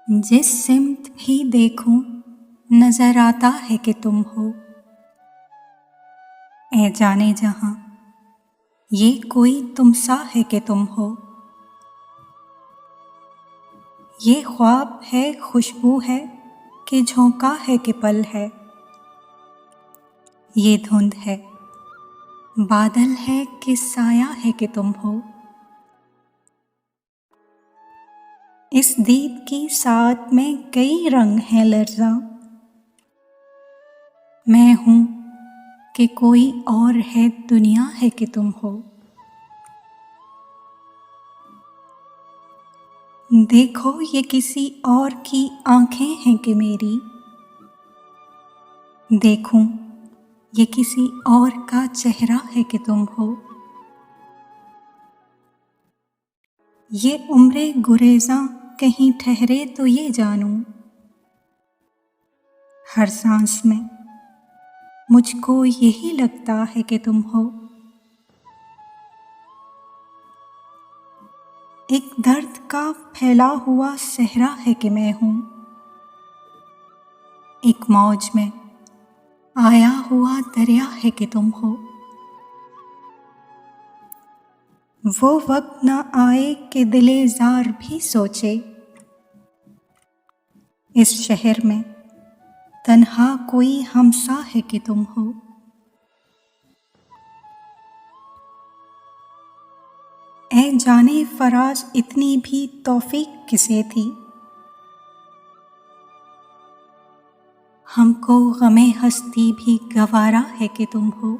जिस सिमत भी देखूं नजर आता है कि तुम हो। ऐ जाने जहां ये कोई तुम सा है कि तुम हो। ये ख्वाब है, खुशबू है कि झोंका है कि पल है। ये धुंध है, बादल है कि साया है कि तुम हो। इस दीद की साथ में कई रंग हैं लर्ज़ा। मैं हूं कि कोई और है, दुनिया है कि तुम हो। देखो ये किसी और की आंखें हैं कि मेरी। देखूं ये किसी और का चेहरा है कि तुम हो। ये उम्रे गुरेज़ा कहीं ठहरे तो ये जानूं। हर सांस में मुझको यही लगता है कि तुम हो। एक दर्द का फैला हुआ सहरा है कि मैं हूं। एक मौज में आया हुआ दरिया है कि तुम हो। वो वक्त न आए कि दिले जार भी सोचे, इस शहर में तन्हा कोई हमसा है कि तुम हो। ऐ जाने फराज इतनी भी तौफीक किसे थी। हमको गमे हस्ती भी गवारा है कि तुम हो।